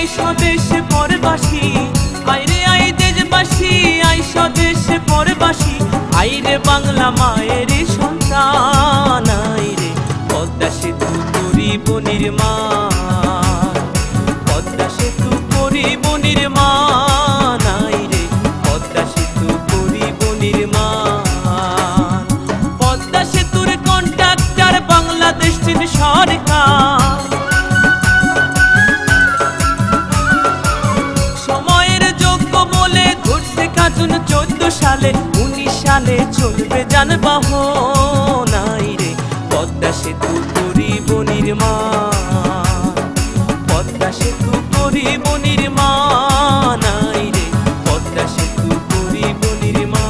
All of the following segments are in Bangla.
আই স্বদেশ পরবাসী, আইরে আই দেশবাসী, আই স্বদেশ পরবাসী, আইরে বাংলা মায়ের সন্তান, আইরে পদ্মা সেতু করিব নির্মাণ, পদ্মা সেতু করিব নির্মাণ, আইরে পদ্মা সেতু করিব নির্মাণ। পদ্মা সেতুর কন্ট্রাক্টর বাংলাদেশ সরকার, সময়ের যোগ্য বলে ধরছে কাজুন 14 সালে, 19 সালে চলবে যানবাহন, আইরে পদ্মা সেতু করিব নির্মাণ, পদ্মা সেতু করিব নির্মাণ, আইরে পদ্মা সেতু করিব নির্মাণ।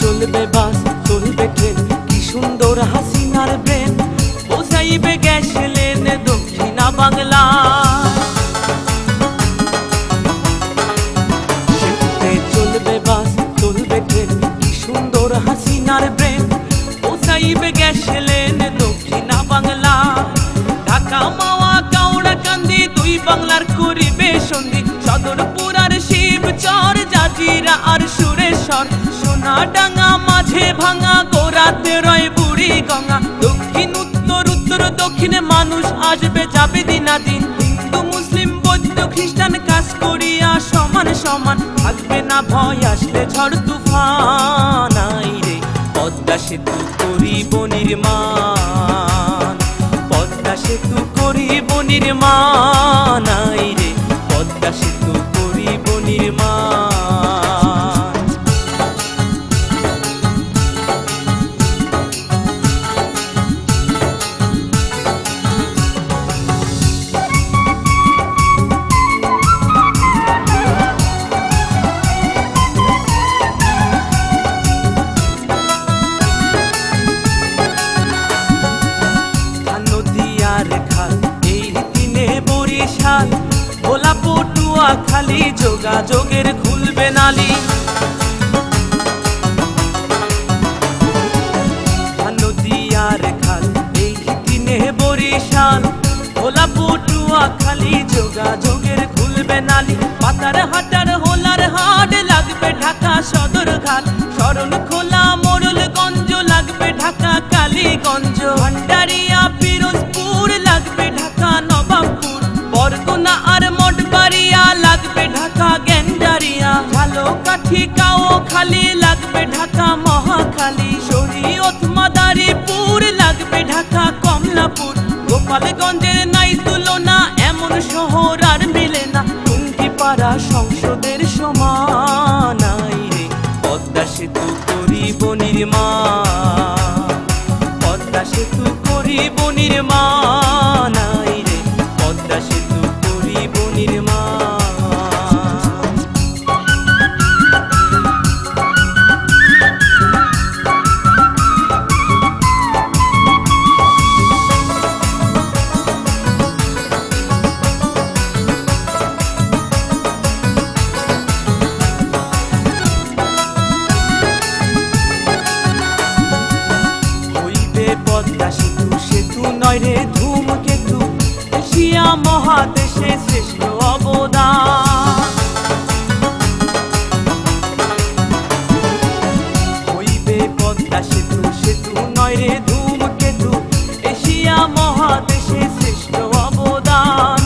চলবে বাস, চলবে ট্রেন, কি সুন্দর হাসিনার ব্রেন, বোঝাইবে গ্যাস লেন দক্ষিণা বাংলা। সেতুতে চলবে বাস, চলবে ট্রেন, কি সুন্দর হাসিনার ব্রেন, বোঝাইবে গ্যাস লেন দক্ষিণা বাংলা। ঢাকা মাওয়া কাউড়া কান্দি দুই বাংলার করিবে সন্ধি, সদরপুর আর শিবচর, জাজিরা আর সুরেশ্বর, সোনাডাঙ্গা মাঝে ভাঙা, গোড়াতে রয় বুড়ি গঙ্গা। দক্ষিণ উত্তর, উত্তর দক্ষিণে মানুষ আসবে যাবে দিনাদিন, হিন্দু মুসলিম বৌদ্ধ খ্রিস্টান কাজ করিয়া সমান সমান, থাকবে না ভয় আসলে ঝড় তুফান, আইরে পদ্মা সেতু করিব নির্মাণ, পদ্মা সেতু করিব নির্মাণ, আইরে পদ্মা সেতু করিব নির্মাণ। ভোলা পটুয়া খালি যোগাযোগের খুলবে নালি, নদীয়ার খাল এই দিনে বরিশাল, ভোলা পটুয়া খালি যোগাযোগের খুলবে নালি। পাতার হাটার হোলার হাট লাগবে ঢাকা সদর ঘাট, শরণ খোলা মোড়লগঞ্জ লাগবে ঢাকা কালীগঞ্জ, ভান্ডারিয়া পিরোজপুর লাগবে ঢাকা নবাবপুর, বরগুনা আর মঠবাড়িয়া লাগবে ঢাকা গেন্ডারিয়া, ঝালকাঠি কাও খালি লাগবে ঢাকা মহাখালী, শরীয়ত মাদারীপুর লাগবে ঢাকা কমলাপুর, গোপালগঞ্জের নাই তুলনা এমন শহর আর মিলে না, টুঙ্গিপাড়া সংসদের সমান, আইরে পদ্মা সেতু করিব নির্মাণ, পদ্মা সেতু করিব নির্মাণ, আইরে পদ্মা সেতু করিব নির্মাণ। হইবে পদ্মা সেতু, সেতু নয় রে ধূমকেতু, এশিয়া মহাদেশে শ্রেষ্ঠ অবদান। হইবে পদ্মা সেতু, সেতু নয় রে ধূমকেতু, এশিয়া মহাদেশে শ্রেষ্ঠ অবদান।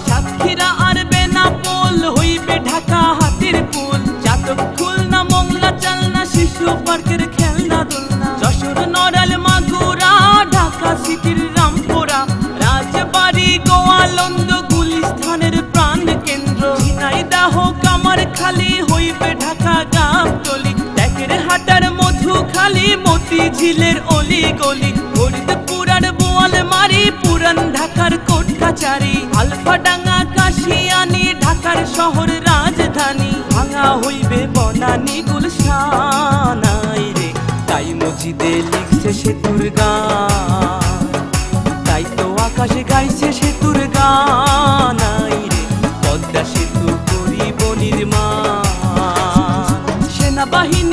সাতক্ষীরা আর বেনাপোল হইবে ঢাকা হাতির পুল, চাতক খুলনা মোংলা চালনা শিশু পার্কের খেলনা দোলনা, যশোর নড়াল মাগুরা ঢাকা সিটির রামপুরা, রাজবাড়ি গোয়ালন্দ গুলিস্তানের প্রাণ কেন্দ্র, ঝিনাইদহ কামারখালী হইবে ঢাকা গাবতলী, ট্যাকের হাটার মধুখালী মতিঝিলের অলি গলি, ফরিদপুর আর বোয়ালমারি পুরান ঢাকার কোট কাচারি, আলফাডাঙ্গা কাশিয়ানি ঢাকার শহর রাজধানী, ভাঙা হইবে বনানী গুলশান, আইরে তাই মসজিদে লিখছে সে সেতুর গান, তাই তো আকাশে গাইছে সেতুর গান। আই রে পদ্মা সেতু করিব নির্মাণ, সেনাবাহিনী